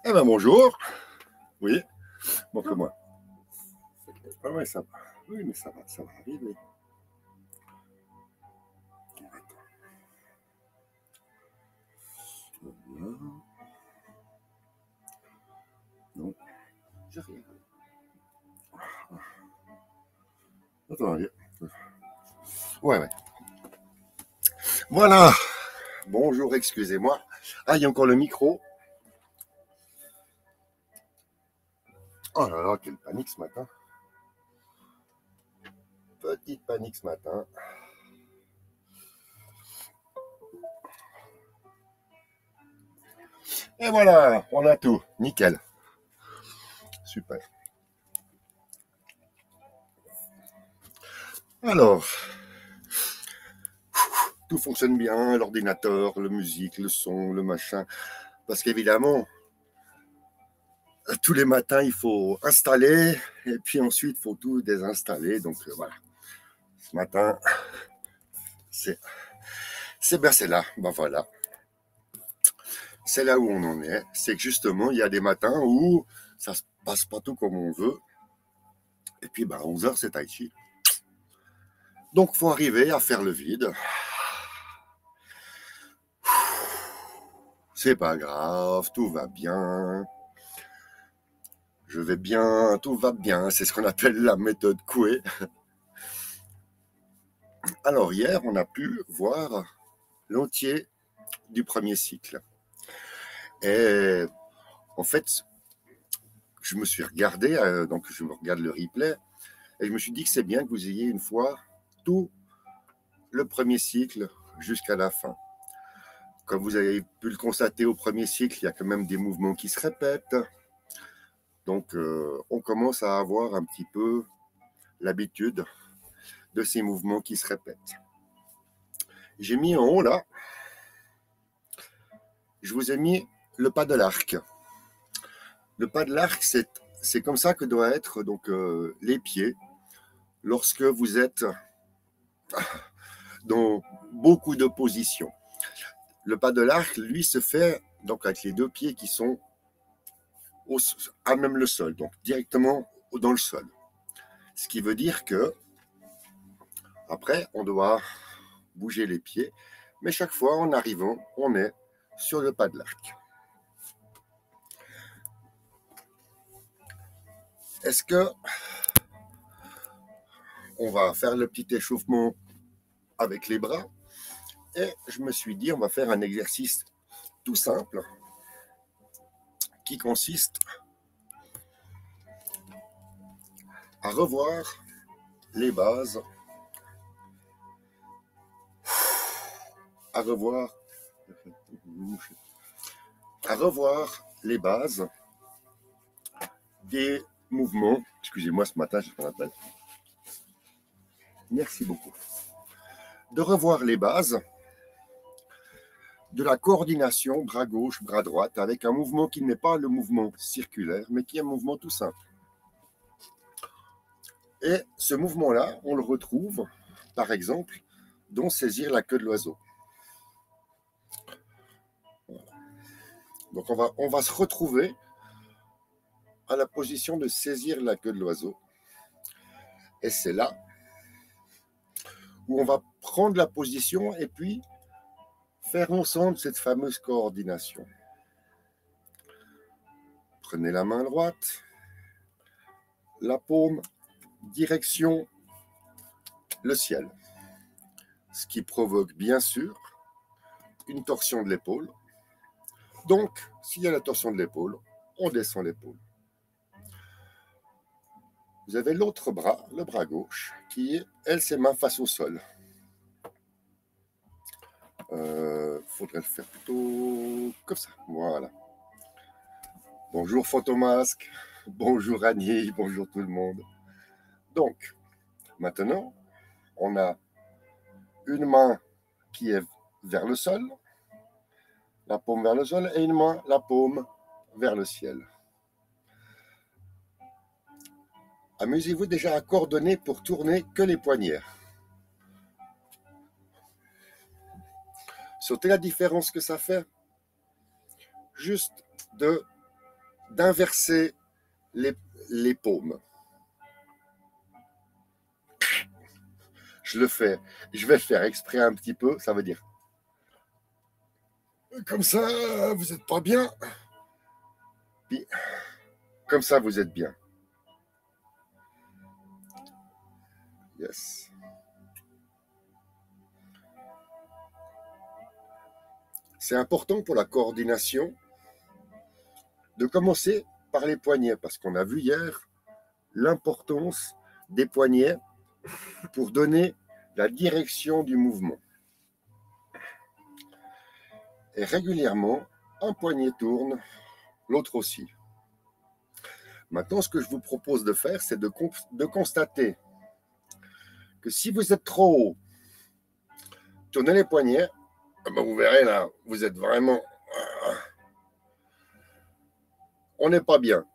Eh ben bonjour. Oui, montre-moi. Ah ouais, ça va. Oui, mais ça va arriver. Voilà. Non, j'ai rien. Attends, ouais, ouais. Voilà. Bonjour, excusez-moi. Ah, il y a encore le micro. Oh là là, quelle panique ce matin. Petite panique ce matin. Et voilà, on a tout. Nickel. Super. Alors, tout fonctionne bien, l'ordinateur, la musique, le son, le machin. Parce qu'évidemment, tous les matins, il faut installer et puis ensuite, il faut tout désinstaller. Donc voilà, ce matin, c'est c'est là. Ben voilà, c'est là où on en est. C'est que justement, il y a des matins où ça se passe pas tout comme on veut. Et puis, ben, 11 heures, c'est Tai Chi. Donc, il faut arriver à faire le vide. C'est pas grave, tout va bien. Je vais bien, tout va bien. C'est ce qu'on appelle la méthode Coué. Alors, hier, on a pu voir l'entier du premier cycle. Et en fait, je me suis regardé, donc je me regarde le replay, et je me suis dit que c'est bien que vous ayez une fois tout le premier cycle jusqu'à la fin. Comme vous avez pu le constater au premier cycle, il y a quand même des mouvements qui se répètent. Donc, on commence à avoir un petit peu l'habitude de ces mouvements qui se répètent. J'ai mis en haut, là, je vous ai mis le pas de l'arc. Le pas de l'arc, c'est comme ça que doivent être donc, les pieds lorsque vous êtes dans beaucoup de positions. Le pas de l'arc, lui, se fait donc avec les deux pieds qui sont à même le sol, donc directement dans le sol. Ce qui veut dire que après, on doit bouger les pieds, mais chaque fois en arrivant, on est sur le pas de l'arc. Est-ce que on va faire le petit échauffement avec les bras? Et je me suis dit, on va faire un exercice tout simple qui consiste à revoir les bases, à revoir les bases des mouvements. Excusez-moi, ce matin, j'ai fait un appel. Merci beaucoup. De revoir les bases de la coordination bras gauche, bras droite, avec un mouvement qui n'est pas le mouvement circulaire, mais qui est un mouvement tout simple. Et ce mouvement-là, on le retrouve, par exemple, dans saisir la queue de l'oiseau. Voilà. Donc on va se retrouver à la position de saisir la queue de l'oiseau. Et c'est là où on va prendre la position et puis faire ensemble cette fameuse coordination. Prenez la main droite, la paume, direction le ciel. Ce qui provoque bien sûr une torsion de l'épaule. Donc, s'il y a la torsion de l'épaule, on descend l'épaule. Vous avez l'autre bras, le bras gauche, qui est, elle, ses mains face au sol. Faudrait le faire plutôt comme ça. Voilà. Bonjour Photomasque, bonjour Annie, bonjour tout le monde. Donc, maintenant, on a une main qui est vers le sol, la paume vers le sol, et une main, la paume vers le ciel. Amusez-vous déjà à coordonner pour tourner que les poignets. Sautez la différence que ça fait. Juste de d'inverser les paumes. Je le fais. Je vais le faire exprès un petit peu. Ça veut dire comme ça, vous n'êtes pas bien. Puis, comme ça, vous êtes bien. Yes. C'est important pour la coordination de commencer par les poignets, parce qu'on a vu hier l'importance des poignets pour donner la direction du mouvement. Et régulièrement, un poignet tourne, l'autre aussi. Maintenant, ce que je vous propose de faire, c'est de constater que si vous êtes trop haut, tournez les poignets, ben vous verrez là, vous êtes vraiment... On n'est pas bien.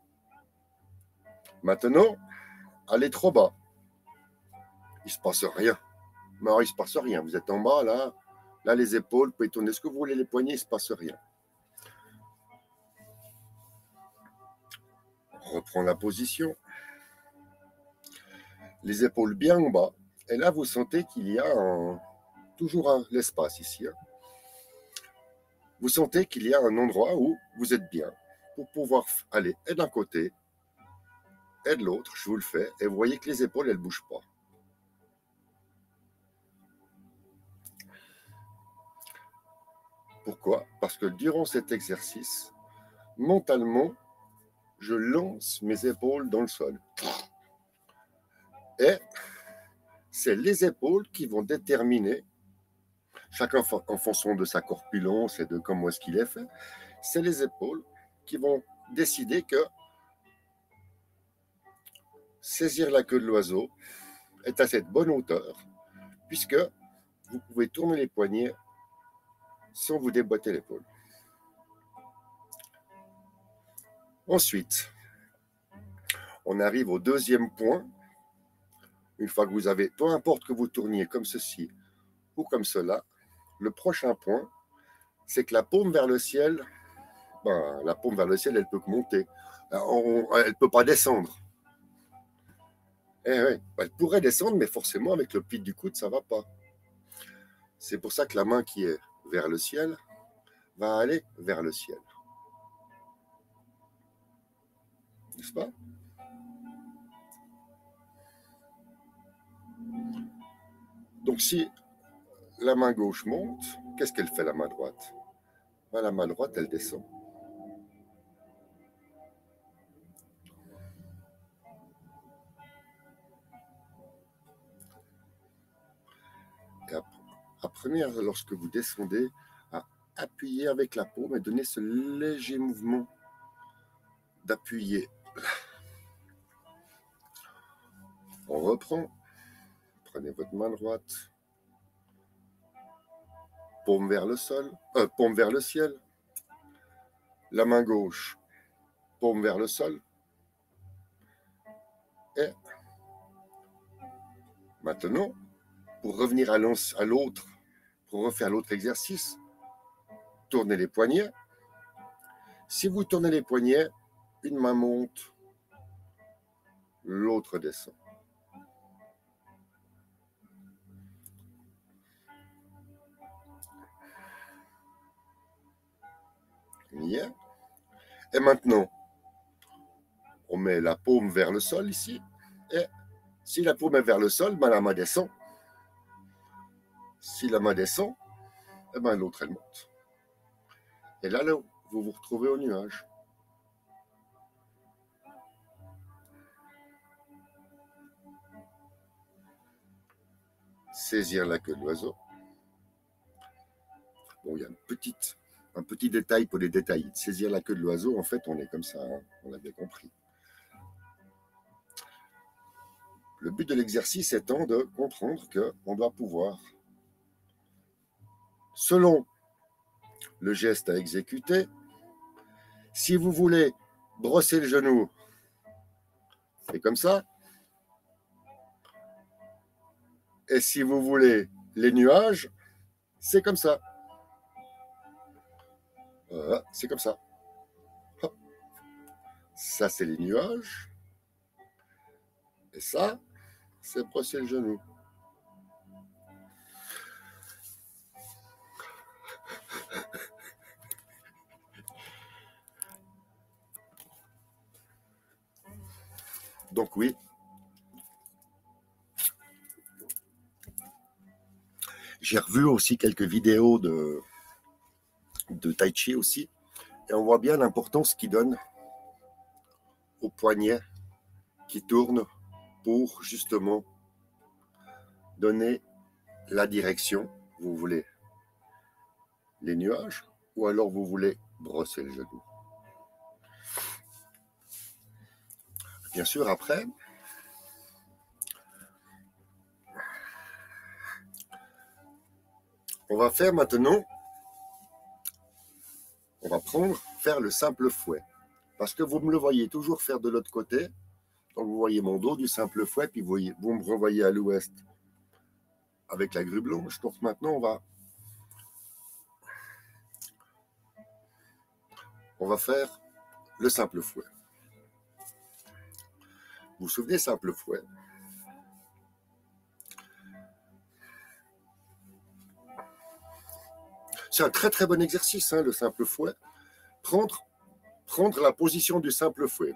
Maintenant, allez trop bas. Il ne se passe rien. Mais alors, il ne se passe rien. Vous êtes en bas, là. Là, les épaules, vous pouvez tourner ce que vous voulez, les poignets, il ne se passe rien. On reprend la position. Les épaules bien en bas. Et là, vous sentez qu'il y a toujours l'espace ici. Hein. Vous sentez qu'il y a un endroit où vous êtes bien pour pouvoir aller et d'un côté et de l'autre. Je vous le fais. Et vous voyez que les épaules, elles ne bougent pas. Pourquoi? Parce que durant cet exercice, mentalement, je lance mes épaules dans le sol. Et c'est les épaules qui vont déterminer, chacun en fonction de sa corpulence et de comment est-ce qu'il est fait, c'est les épaules qui vont décider que saisir la queue de l'oiseau est à cette bonne hauteur, puisque vous pouvez tourner les poignets sans vous déboîter l'épaule. Ensuite, on arrive au deuxième point. Une fois que vous avez, peu importe que vous tourniez comme ceci ou comme cela, le prochain point, c'est que la paume vers le ciel, la paume vers le ciel, elle peut que monter. Elle ne peut pas descendre. Oui, elle pourrait descendre, mais forcément, avec le pli du coude, ça ne va pas. C'est pour ça que la main qui est vers le ciel va aller vers le ciel. N'est-ce pas? Donc, si la main gauche monte, qu'est-ce qu'elle fait, la main droite? La main droite, elle descend. Et apprenez, lorsque vous descendez, à appuyer avec la paume et donner ce léger mouvement d'appuyer. On reprend. Prenez votre main droite. Paume vers le sol. Paume vers le ciel. La main gauche. Paume vers le sol. Et maintenant, pour revenir à l'autre, pour refaire l'autre exercice, tournez les poignets. Si vous tournez les poignets, une main monte, l'autre descend. Yeah. Et maintenant, on met la paume vers le sol ici. Et si la paume est vers le sol, la main descend. Si la main descend, l'autre, elle monte. Et là, vous vous retrouvez au nuage. Saisir la queue de l'oiseau. Bon, il y a un petit détail pour les détails. Saisir la queue de l'oiseau, en fait, on est comme ça, hein, on l'a bien compris. Le but de l'exercice étant de comprendre qu'on doit pouvoir, selon le geste à exécuter, si vous voulez brosser le genou, c'est comme ça. Et si vous voulez les nuages, c'est comme ça. Voilà, c'est comme ça. Hop. Ça, c'est les nuages. Et ça, c'est brosser le genou. Donc oui, j'ai revu aussi quelques vidéos de Tai Chi aussi. Et on voit bien l'importance qu'il donne au poignet qui tourne pour justement donner la direction. Vous voulez les nuages ou alors vous voulez brosser le genou. Bien sûr, après, on va faire maintenant, on va faire le simple fouet. Parce que vous me le voyez toujours faire de l'autre côté. Donc vous voyez mon dos du simple fouet, puis vous me revoyez à l'ouest avec la grue blanche. Donc maintenant, on va faire le simple fouet. Vous vous souvenez, simple fouet? C'est un très très bon exercice, hein, le simple fouet. Prendre la position du simple fouet.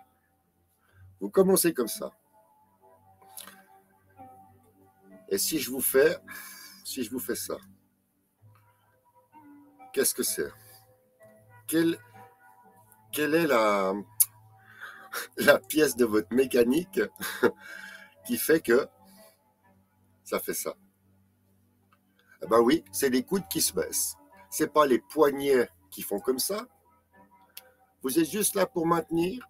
Vous commencez comme ça. Et si je vous fais ça, qu'est-ce que c'est? Quelle est la pièce de votre mécanique qui fait que ça fait ça? Eh ben oui, c'est les coudes qui se baissent. C'est pas les poignets qui font comme ça. Vous êtes juste là pour maintenir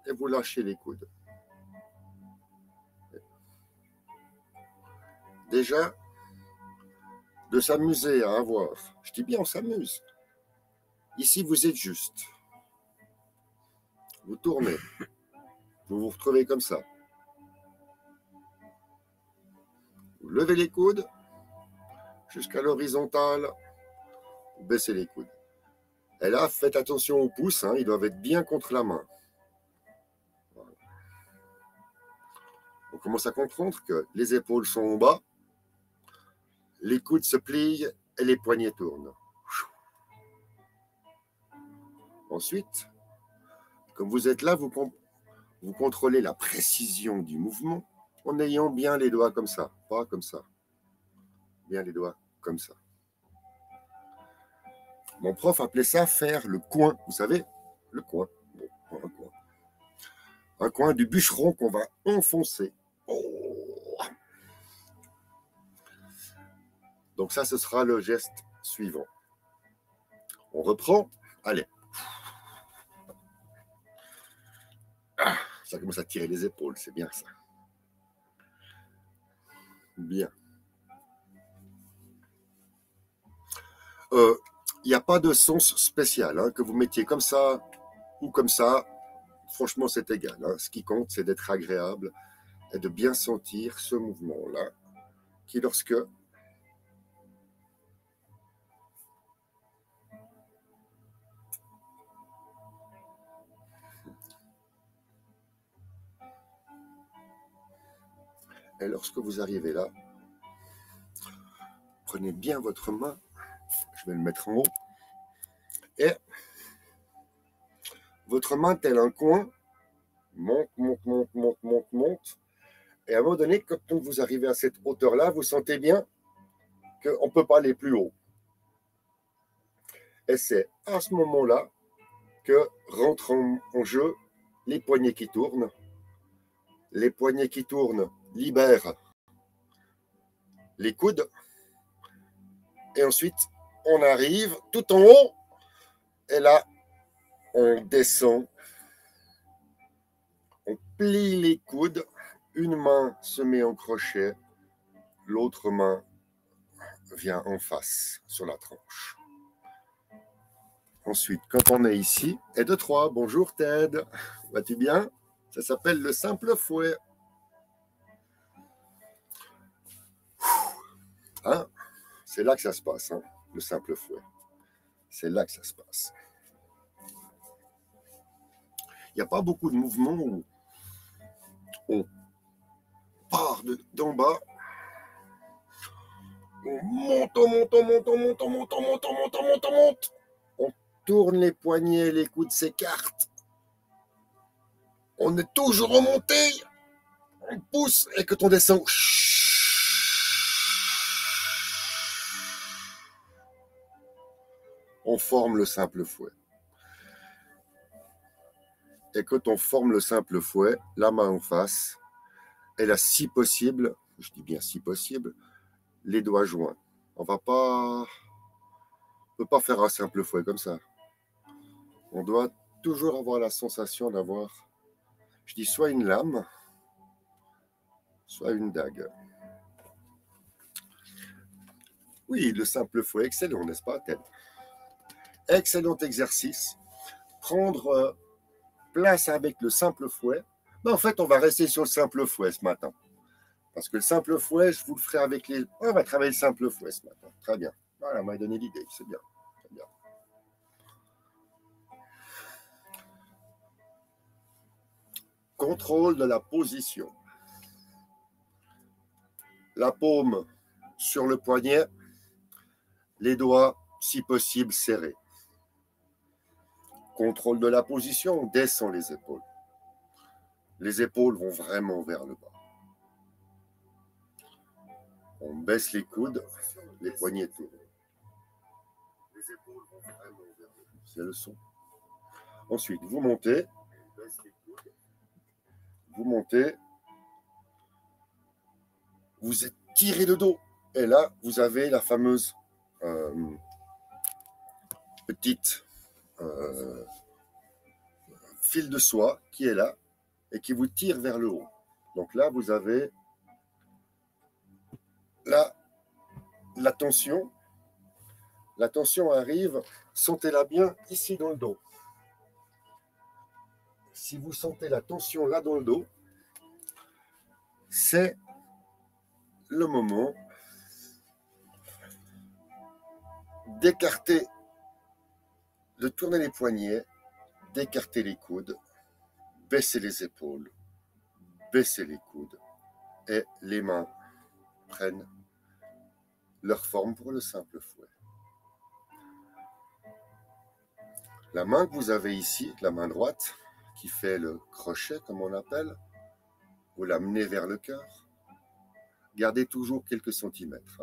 et vous lâchez les coudes. Déjà, de s'amuser à avoir. Je dis bien, on s'amuse. Ici, vous êtes juste. Vous tournez. Vous vous retrouvez comme ça. Vous levez les coudes jusqu'à l'horizontale. Vous baissez les coudes. Et là, faites attention aux pouces. Hein, ils doivent être bien contre la main. Voilà. On commence à comprendre que les épaules sont en bas. Les coudes se plient et les poignets tournent. Ensuite, comme vous êtes là, vous contrôlez la précision du mouvement en ayant bien les doigts comme ça, pas comme ça. Bien les doigts comme ça. Mon prof appelait ça faire le coin, vous savez, le coin. Bon, un coin. Un coin du bûcheron qu'on va enfoncer. Oh. Donc ça, ce sera le geste suivant. On reprend. Allez. Ah, ça commence à tirer les épaules, c'est bien ça. Bien. Il n'y a pas de sens spécial, hein, que vous mettiez comme ça ou comme ça. Franchement, c'est égal. Hein. Ce qui compte, c'est d'être agréable et de bien sentir ce mouvement-là qui, lorsque vous arrivez là, prenez bien votre main, je vais le mettre en haut, et votre main, tel un coin, monte, monte, monte, monte, monte, monte, et à un moment donné, quand vous arrivez à cette hauteur-là, vous sentez bien qu'on ne peut pas aller plus haut. Et c'est à ce moment-là que rentrent en jeu les poignets qui tournent. Les poignets qui tournent libèrent les coudes. Et ensuite, on arrive tout en haut. Et là, on descend. On plie les coudes. Une main se met en crochet. L'autre main vient en face sur la tranche. Ensuite, quand on est ici, et de 3, bonjour Ted, vas-tu bien? Ça s'appelle le simple fouet. Hein? C'est là que ça se passe, hein, le simple fouet. C'est là que ça se passe. Il n'y a pas beaucoup de mouvements où on part d'en bas, on monte, on monte, on monte, on monte, on monte, on monte, on monte, on monte, on monte. On tourne les poignets, les coudes s'écartent. On est toujours remonté. On pousse et quand on descend, on forme le simple fouet. Et quand on forme le simple fouet, la main en face, elle a si possible, je dis bien si possible, les doigts joints. On ne peut pas faire un simple fouet comme ça. On doit toujours avoir la sensation d'avoir, je dis soit une lame, soit une dague. Oui, le simple fouet, excellent, n'est-ce pas, Ted? Excellent exercice. Prendre place avec le simple fouet. Mais en fait, on va rester sur le simple fouet ce matin. Parce que le simple fouet, je vous le ferai avec les... On va travailler le simple fouet ce matin. Très bien. Voilà, on m'a donné l'idée, c'est bien. Très bien. Contrôle de la position. La paume sur le poignet, les doigts, si possible, serrés. Contrôle de la position, on descend les épaules. Les épaules vont vraiment vers le bas. On baisse les coudes, les poignets tournent. Les épaules vont vraiment vers le bas. C'est le son. Ensuite, vous montez. Vous montez. Vous étirez le dos. Et là, vous avez la fameuse petite fil de soie qui est là et qui vous tire vers le haut. Donc là, vous avez la tension. La tension arrive, sentez-la bien ici dans le dos. Si vous sentez la tension là dans le dos, c'est le moment d'écarter, de tourner les poignets, d'écarter les coudes, baisser les épaules, baisser les coudes et les mains prennent leur forme pour le simple fouet. La main que vous avez ici, la main droite, qui fait le crochet comme on appelle, vous l'amenez vers le cœur, gardez toujours quelques centimètres.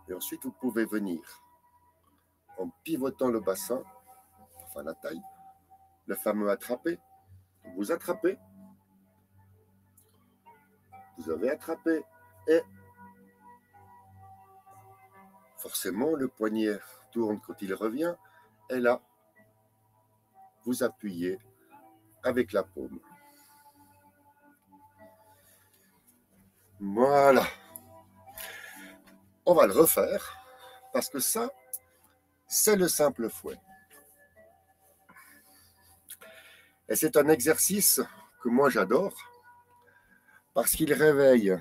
Et ensuite, vous pouvez venir en pivotant le bassin, enfin la taille, le fameux attraper. Vous attrapez, vous avez attrapé et forcément le poignet tourne quand il revient et là, vous appuyez avec la paume. Voilà. On va le refaire parce que ça, c'est le simple fouet. Et c'est un exercice que moi j'adore parce qu'il réveille,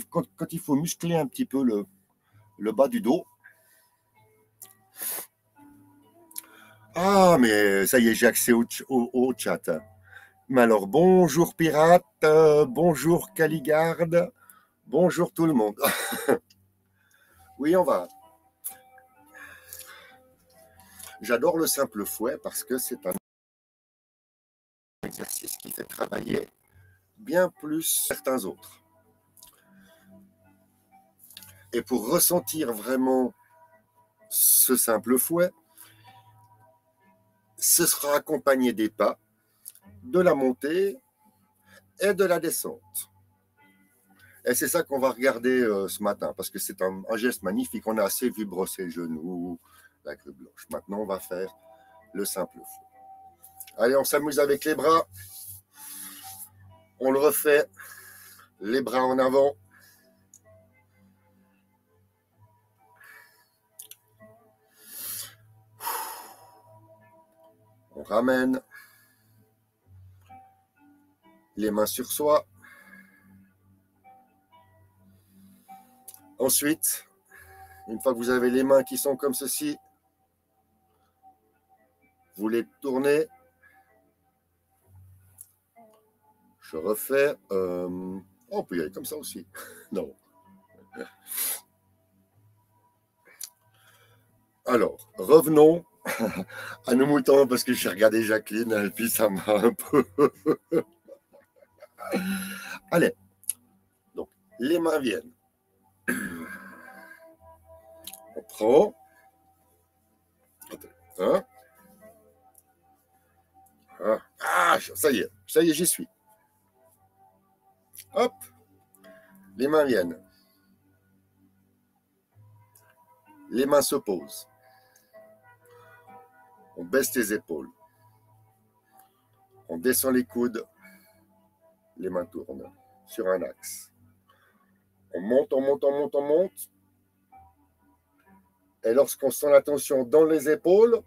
quand il faut muscler un petit peu le bas du dos. Ah, mais ça y est, j'ai accès au chat. Mais alors, bonjour Pirate, bonjour Caligarde, bonjour tout le monde. Oui, on va. J'adore le simple fouet parce que c'est un exercice qui fait travailler bien plus certains autres. Et pour ressentir vraiment ce simple fouet, ce sera accompagné des pas, de la montée et de la descente. Et c'est ça qu'on va regarder ce matin, parce que c'est un geste magnifique. On a assez vu brosser le genou, la queue blanche. Maintenant, on va faire le simple fouet. Allez, on s'amuse avec les bras. On le refait. Les bras en avant. On ramène les mains sur soi. Ensuite, une fois que vous avez les mains qui sont comme ceci, Vous les tournez. Je refais. On peut y aller comme ça aussi. Non. Alors, revenons à nos moutons parce que j'ai regardé Jacqueline et puis ça m'a un peu. Allez. Donc, les mains viennent. On prend. Hein? Ah, ça y est, j'y suis. Hop, les mains viennent. Les mains se posent. On baisse les épaules. On descend les coudes. Les mains tournent sur un axe. On monte, on monte, on monte, on monte. Et lorsqu'on sent la tension dans les épaules,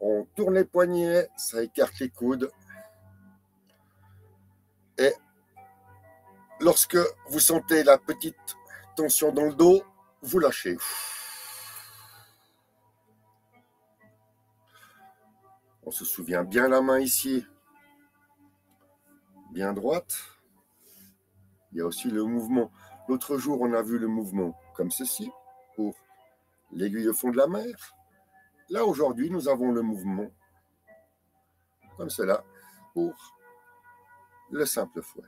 on tourne les poignets, ça écarte les coudes. Et lorsque vous sentez la petite tension dans le dos, vous lâchez. On se souvient bien la main ici, bien droite. Il y a aussi le mouvement. L'autre jour, on a vu le mouvement comme ceci, pour l'aiguille au fond de la mer. Là, aujourd'hui, nous avons le mouvement comme cela, pour le simple fouet.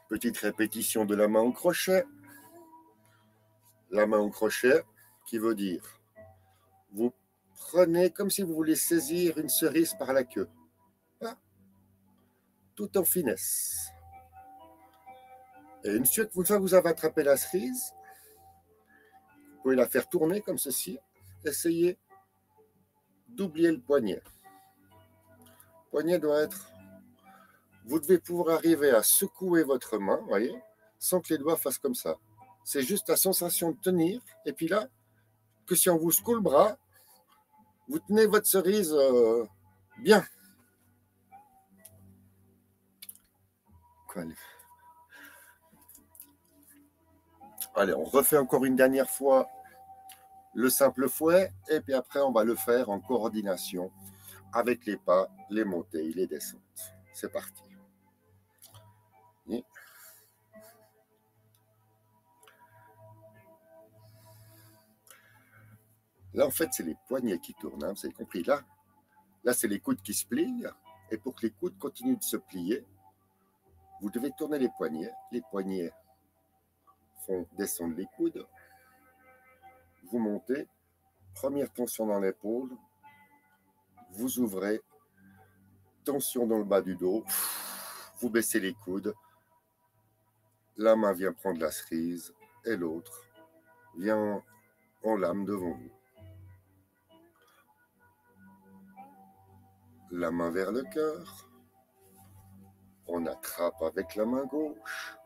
Petite répétition de la main au crochet. La main au crochet, qui veut dire, vous prenez comme si vous voulez saisir une cerise par la queue. Ah, tout en finesse. Et une fois que vous avez attrapé la cerise, vous pouvez la faire tourner comme ceci. Essayez d'oublier le poignet. Le poignet doit être... Vous devez pouvoir arriver à secouer votre main, voyez, sans que les doigts fassent comme ça. C'est juste la sensation de tenir. Et puis là, que si on vous secoue le bras, vous tenez votre cerise bien. Allez, on refait encore une dernière fois le simple fouet. Et puis après, on va le faire en coordination avec les pas, les montées et les descentes. C'est parti. Et là, en fait, c'est les poignets qui tournent. Hein, vous avez compris. Là, c'est les coudes qui se plient. Et pour que les coudes continuent de se plier, vous devez tourner les poignets. Les poignets font descendre les coudes. Vous montez. Première tension dans l'épaule. Vous ouvrez. Tension dans le bas du dos. Vous baissez les coudes. La main vient prendre la cerise. Et l'autre vient en lame devant vous. La main vers le cœur. On attrape avec la main gauche.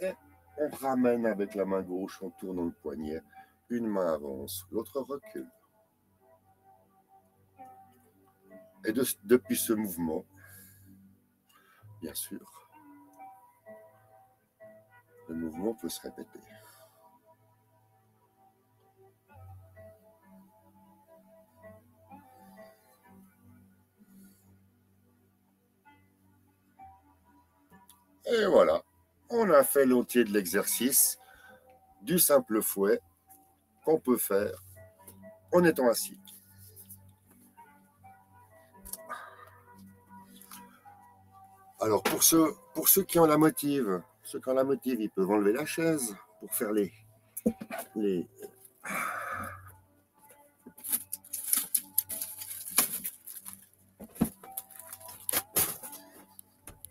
Et on ramène avec la main gauche en tournant le poignet. Une main avance, l'autre recule. Et depuis ce mouvement, bien sûr, le mouvement peut se répéter. Et voilà, on a fait l'entier de l'exercice du simple fouet qu'on peut faire en étant assis. Alors pour ceux qui ont la motive, ils peuvent enlever la chaise pour faire les...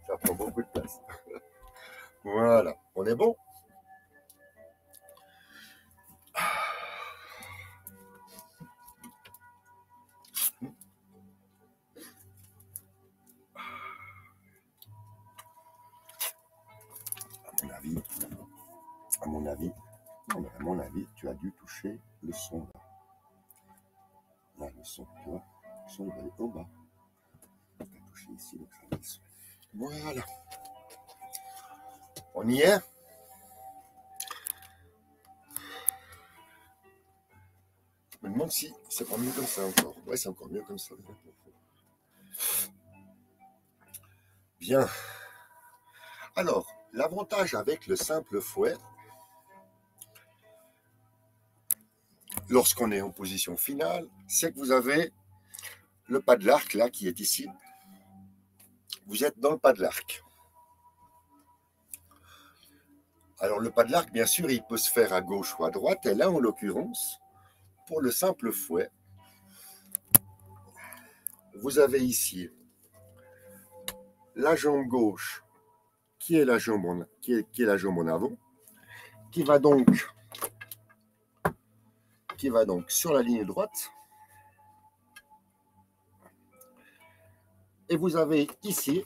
Ça prend beaucoup de place. Voilà, on est bon? À mon avis, tu as dû toucher le son là. Là, le son, tu vois, le son il va aller au bas. Tu as touché ici, donc ça va le son. Voilà. On y est? me demande si c'est pas mieux comme ça encore. Ouais, c'est encore mieux comme ça. Bien. Alors, l'avantage avec le simple fouet, lorsqu'on est en position finale, c'est que vous avez le pas de l'arc là qui est ici. Vous êtes dans le pas de l'arc. Alors le pas de l'arc, bien sûr, il peut se faire à gauche ou à droite. Et là, en l'occurrence, pour le simple fouet, vous avez ici la jambe gauche qui est la jambe en avant, qui va donc sur la ligne droite. Et vous avez ici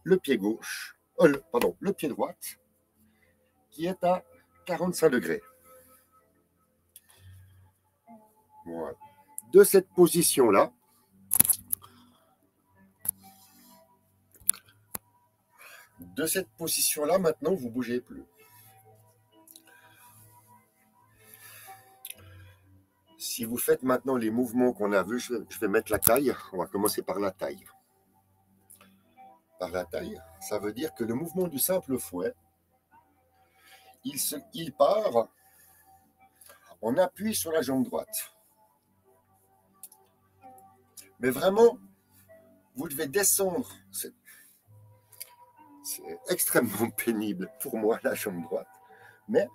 le pied gauche, le pied droit, qui est à 45 degrés. Voilà. De cette position-là, maintenant, vous ne bougez plus. Si vous faites maintenant les mouvements qu'on a vus, je vais mettre la taille. On va commencer par la taille. Par la taille, ça veut dire que le mouvement du simple fouet, il part en appui sur la jambe droite. Mais vraiment, vous devez descendre. C'est extrêmement pénible pour moi, la jambe droite. Mais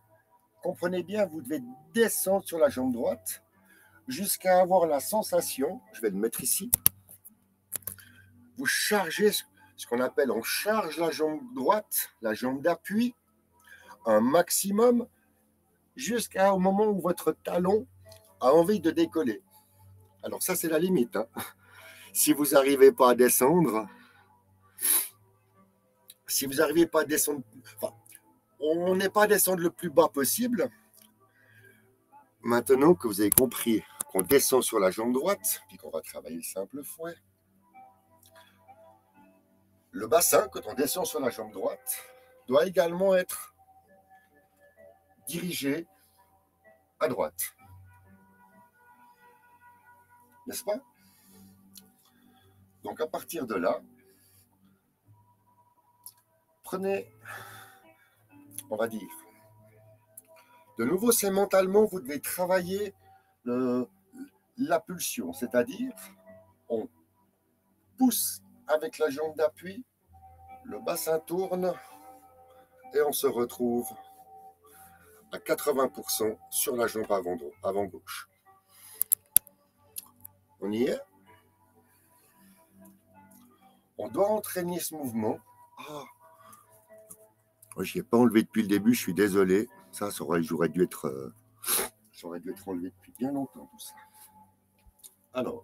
comprenez bien, vous devez descendre sur la jambe droite jusqu'à avoir la sensation, je vais le mettre ici, vous chargez ce qu'on appelle, on charge la jambe droite, la jambe d'appui, un maximum, jusqu'au moment où votre talon a envie de décoller. Alors ça, c'est la limite. Hein. Si vous n'arrivez pas à descendre, enfin, on n'est pas à descendre le plus bas possible. Maintenant que vous avez compris qu'on descend sur la jambe droite, puis qu'on va travailler le simple fouet, le bassin, quand on descend sur la jambe droite, doit également être dirigé à droite. N'est-ce pas? Donc à partir de là, prenez, on va dire, de nouveau, c'est mentalement, vous devez travailler la pulsion, c'est-à-dire, on pousse avec la jambe d'appui, le bassin tourne et on se retrouve à 80% sur la jambe avant gauche. On y est? On doit entraîner ce mouvement. Ah, je n'ai pas enlevé depuis le début, je suis désolé. Ça j'aurais dû être enlevé depuis bien longtemps, tout ça. Alors,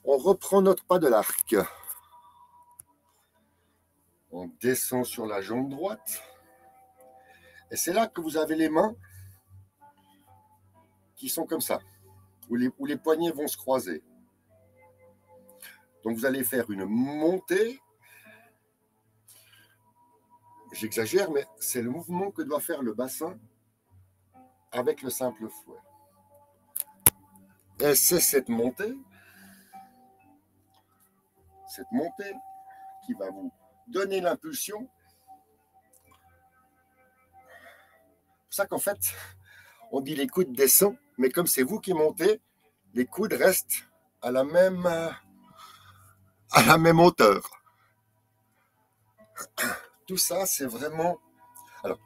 on reprend notre pas de l'arc. On descend sur la jambe droite. Et c'est là que vous avez les mains qui sont comme ça, où les poignets vont se croiser. Donc vous allez faire une montée. J'exagère, mais c'est le mouvement que doit faire le bassin avec le simple fouet. Et c'est cette montée qui va vous donner l'impulsion. C'est pour ça qu'en fait, on dit les coudes descendent, mais comme c'est vous qui montez, les coudes restent à la même hauteur. Tout ça, c'est vraiment... Alors,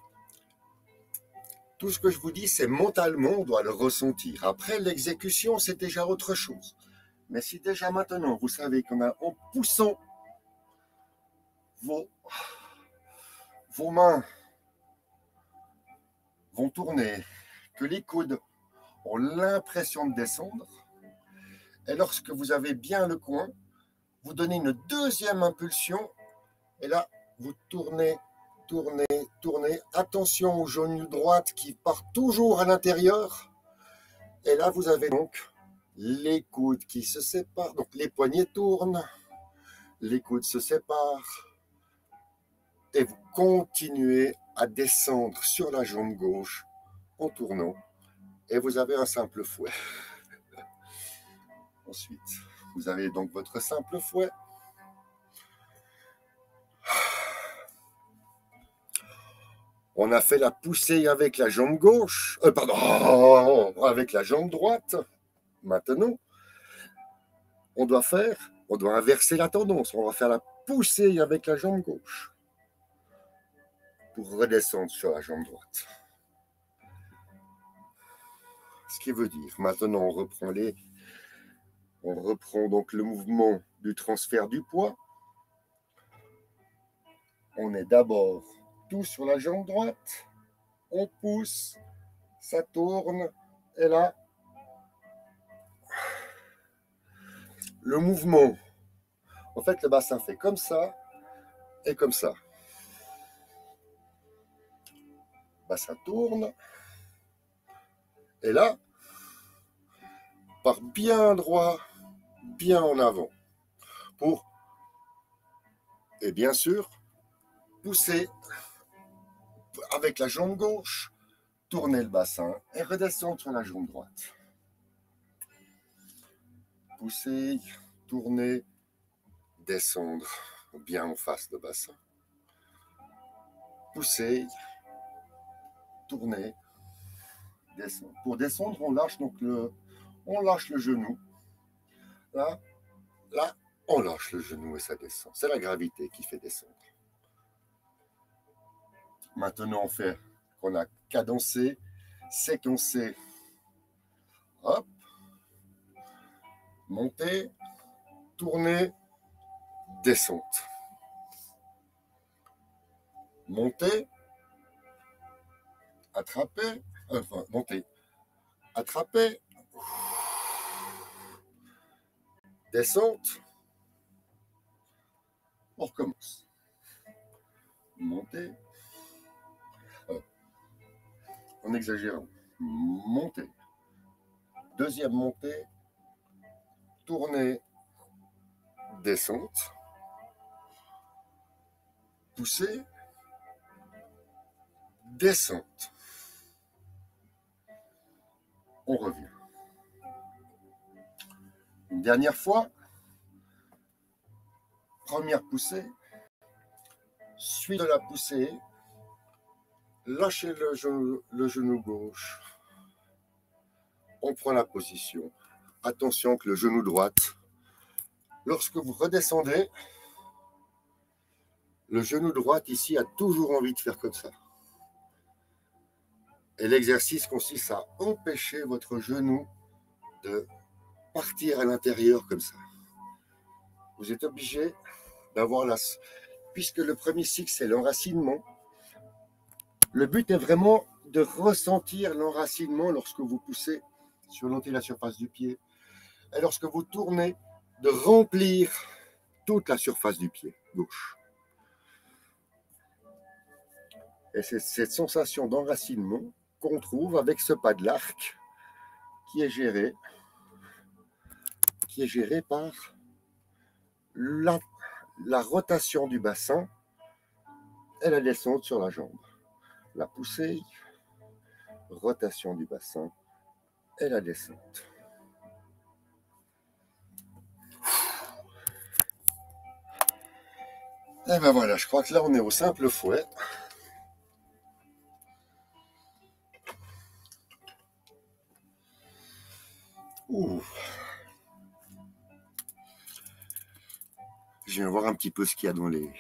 tout ce que je vous dis, c'est mentalement, on doit le ressentir. Après, l'exécution, c'est déjà autre chose. Mais si déjà maintenant, vous savez en poussant vos mains vont tourner, que les coudes ont l'impression de descendre, et lorsque vous avez bien le coin, vous donnez une deuxième impulsion, et là, vous tournez, attention au genou droite qui part toujours à l'intérieur, et là, vous avez donc les coudes qui se séparent, donc les poignets tournent, les coudes se séparent, et vous continuez à descendre sur la jambe gauche en tournant et vous avez un simple fouet. Ensuite, vous avez donc votre simple fouet. On a fait la poussée avec la jambe gauche, pardon, avec la jambe droite. Maintenant, on doit inverser la tendance. On va faire la poussée avec la jambe gauche pour redescendre sur la jambe droite. Ce qui veut dire, maintenant on reprend donc le mouvement du transfert du poids. On est d'abord tout sur la jambe droite, on pousse, ça tourne, et là, le mouvement, en fait le bassin fait comme ça et comme ça. Le bassin tourne, et là, part bien droit, bien en avant, pour, et bien sûr, pousser avec la jambe gauche, tourner le bassin et redescendre sur la jambe droite. Pousser, tourner, descendre bien en face de bassin. Pousser, tourner, descendre. Pour descendre, on lâche le genou. Là, on lâche le genou et ça descend. C'est la gravité qui fait descendre. Maintenant, on a cadencé, séquencé. Hop. Monter, tourner, descente. Monter, attraper, monter, attraper, descente. On recommence. Monter, en exagérant, monter. Deuxième montée, tourner, descente, pousser, descente. On revient. Une dernière fois, première poussée, suite de la poussée, lâchez le genou gauche. On prend la position. Attention que le genou droit, lorsque vous redescendez, le genou droit ici a toujours envie de faire comme ça. Et l'exercice consiste à empêcher votre genou de partir à l'intérieur comme ça. Vous êtes obligé d'avoir puisque le premier cycle c'est l'enracinement, le but est vraiment de ressentir l'enracinement lorsque vous poussez sur la surface du pied. Et lorsque vous tournez, de remplir toute la surface du pied gauche. Et c'est cette sensation d'enracinement qu'on trouve avec ce pas de l'arc qui est géré par la rotation du bassin et la descente sur la jambe. La poussée, rotation du bassin et la descente. Et ben voilà, je crois que là on est au simple fouet. Ouh. Je viens voir un petit peu ce qu'il y a dans les...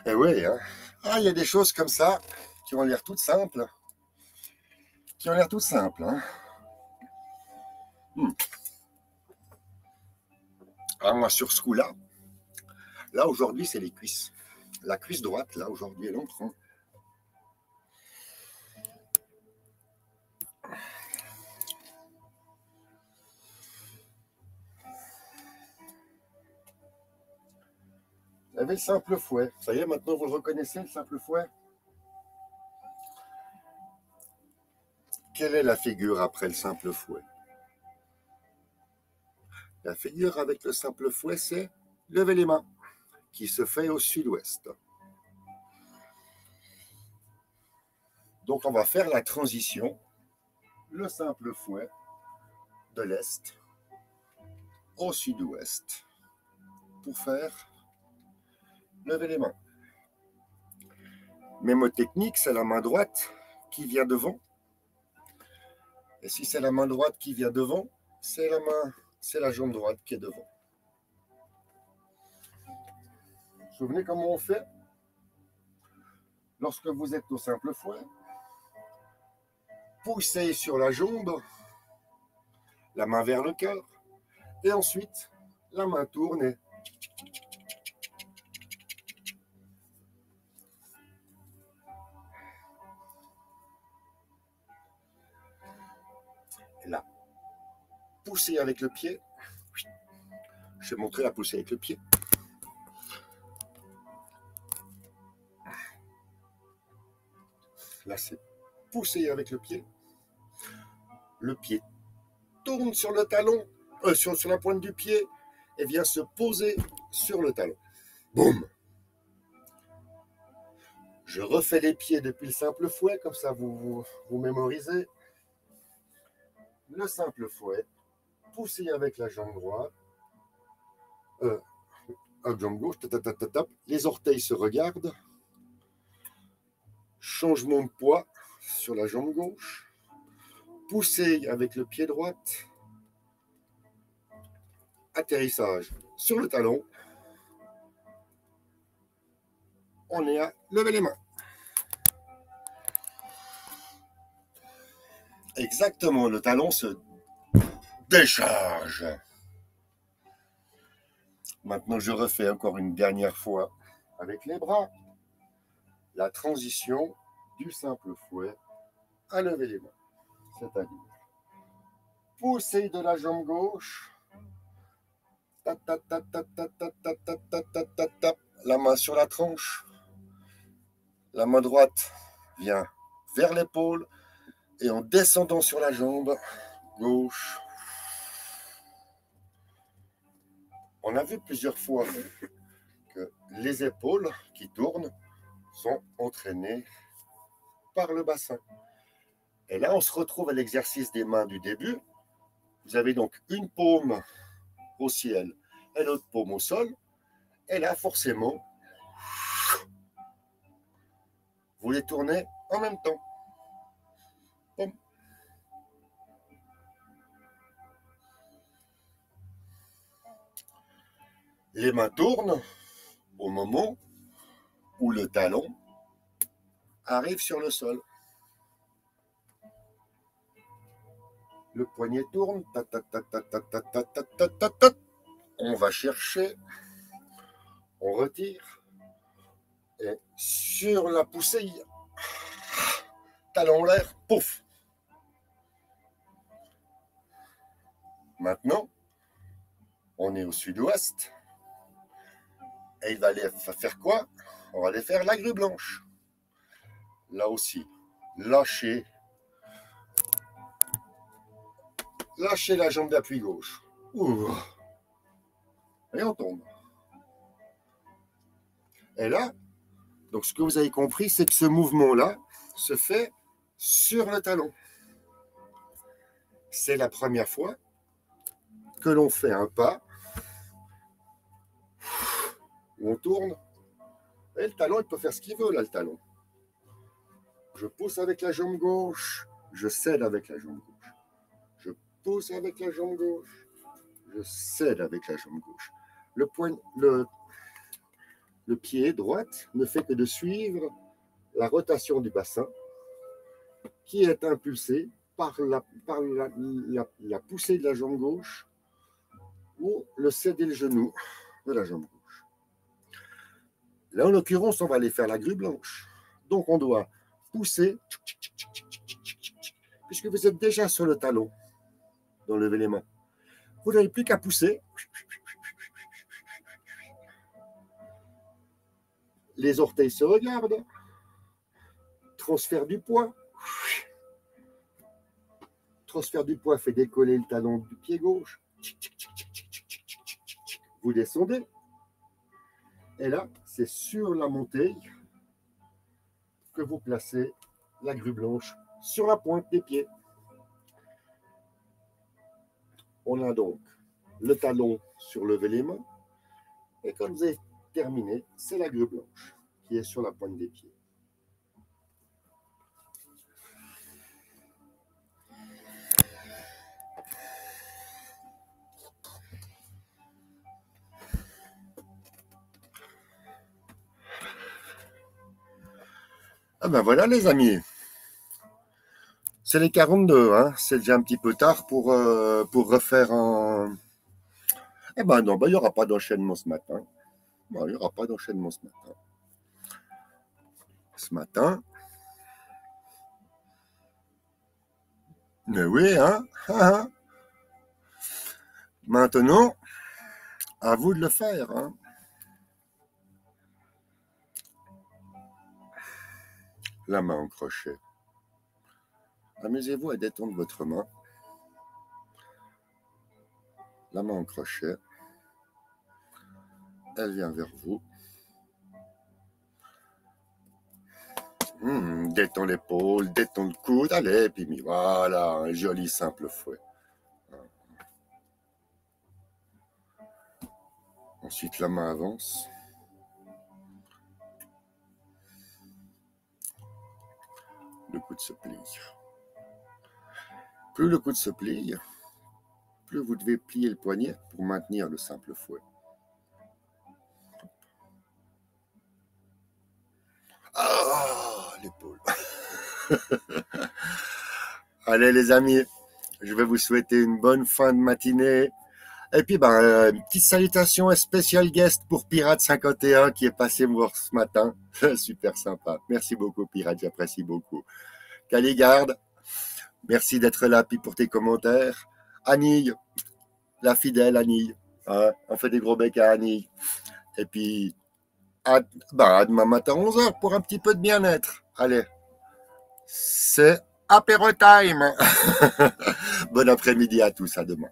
Eh oui, hein. Ah, il y a des choses comme ça qui ont l'air toutes simples. Hein. Alors moi, sur ce coup-là, aujourd'hui, c'est les cuisses. La cuisse droite, là, aujourd'hui, elle en prend. Vous avez le simple fouet. Ça y est, maintenant, vous le reconnaissez, le simple fouet? Quelle est la figure après le simple fouet? La figure avec le simple fouet, c'est lever les mains, qui se fait au sud-ouest. Donc on va faire la transition, le simple fouet de l'est au sud-ouest pour faire lever les mains. Mémotechnique, c'est la main droite qui vient devant. Et si c'est la main droite qui vient devant, c'est la jambe droite qui est devant. Vous vous souvenez comment on fait? Lorsque vous êtes au simple fouet, poussez sur la jambe, la main vers le cœur, et ensuite la main tourne et là. Poussez avec le pied. Je vais montrer la poussée avec le pied. Là, c'est pousser avec le pied. Le pied tourne sur le talon, sur la pointe du pied et vient se poser sur le talon. Boum! Je refais les pieds depuis le simple fouet, comme ça vous mémorisez. Le simple fouet, pousser avec la jambe droite, la jambe gauche, les orteils se regardent. Changement de poids sur la jambe gauche. Pousser avec le pied droit. Atterrissage sur le talon. On est à lever les mains. Exactement, le talon se décharge. Maintenant, je refais encore une dernière fois avec les bras. La transition du simple fouet à lever les mains. C'est-à-dire pousser de la jambe gauche. Tap, tap, tap, tap, tap, tap, tap, tap, tap, tap, tap, tap. La main sur la tranche. La main droite vient vers l'épaule et en descendant sur la jambe gauche. On a vu plusieurs fois que les épaules qui tournent sont entraînées par le bassin. Et là, on se retrouve à l'exercice des mains du début. Vous avez donc une paume au ciel et l'autre paume au sol. Et là, forcément, vous les tournez en même temps. Boum. Les mains tournent au moment où le talon arrive sur le sol. Le poignet tourne. On va chercher. On retire. Et sur la poussée, talon en l'air, pouf. Maintenant, on est au sud-ouest. Et il va aller faire quoi? On va aller faire la grue blanche. Là aussi, lâchez la jambe d'appui gauche. Ouh. Et on tombe. Et là, donc ce que vous avez compris, c'est que ce mouvement-là se fait sur le talon. C'est la première fois que l'on fait un pas où on tourne. Et le talon, il peut faire ce qu'il veut, là, le talon. Je pousse avec la jambe gauche, je cède avec la jambe gauche. Je pousse avec la jambe gauche, je cède avec la jambe gauche. Le pied droite ne fait que de suivre la rotation du bassin qui est impulsée par la poussée de la jambe gauche ou le céder le genou de la jambe gauche. Là, en l'occurrence, on va aller faire la grue blanche. Donc, on doit pousser, puisque vous êtes déjà sur le talon, dans lever les mains. Vous n'avez plus qu'à pousser. Les orteils se regardent. Transfert du poids. Transfert du poids fait décoller le talon du pied gauche. vous descendez. Et là, c'est sur la montée que vous placez la grue blanche sur la pointe des pieds. On a donc le talon sur lever les mains. Et quand vous avez terminé, c'est la grue blanche qui est sur la pointe des pieds. Ah ben voilà les amis. C'est les 42, hein. C'est déjà un petit peu tard pour refaire un... Eh ben non, ben, il n'y aura pas d'enchaînement ce matin. Bon, il n'y aura pas d'enchaînement ce matin. Ce matin. Mais oui, hein. Maintenant, à vous de le faire, hein. La main en crochet. Amusez-vous à détendre votre main. La main en crochet. Elle vient vers vous. Détends l'épaule, détends le coude. Allez, Pimi, voilà, un joli simple fouet. Ensuite, la main avance. Le coude se plie. Plus le coude se plie, plus vous devez plier le poignet pour maintenir le simple fouet. Ah, l'épaule. Allez les amis, je vais vous souhaiter une bonne fin de matinée. Et puis, une petite salutation, un spécial guest pour Pirate 51 qui est passé me voir ce matin. Super sympa. Merci beaucoup, Pirate, j'apprécie beaucoup. Caligarde, merci d'être là, puis pour tes commentaires. Anille, la fidèle Anille. Hein, on fait des gros becs à Anille. Et puis, à demain matin 11h pour un petit peu de bien-être. Allez, c'est apéro time. Bon après-midi à tous, à demain.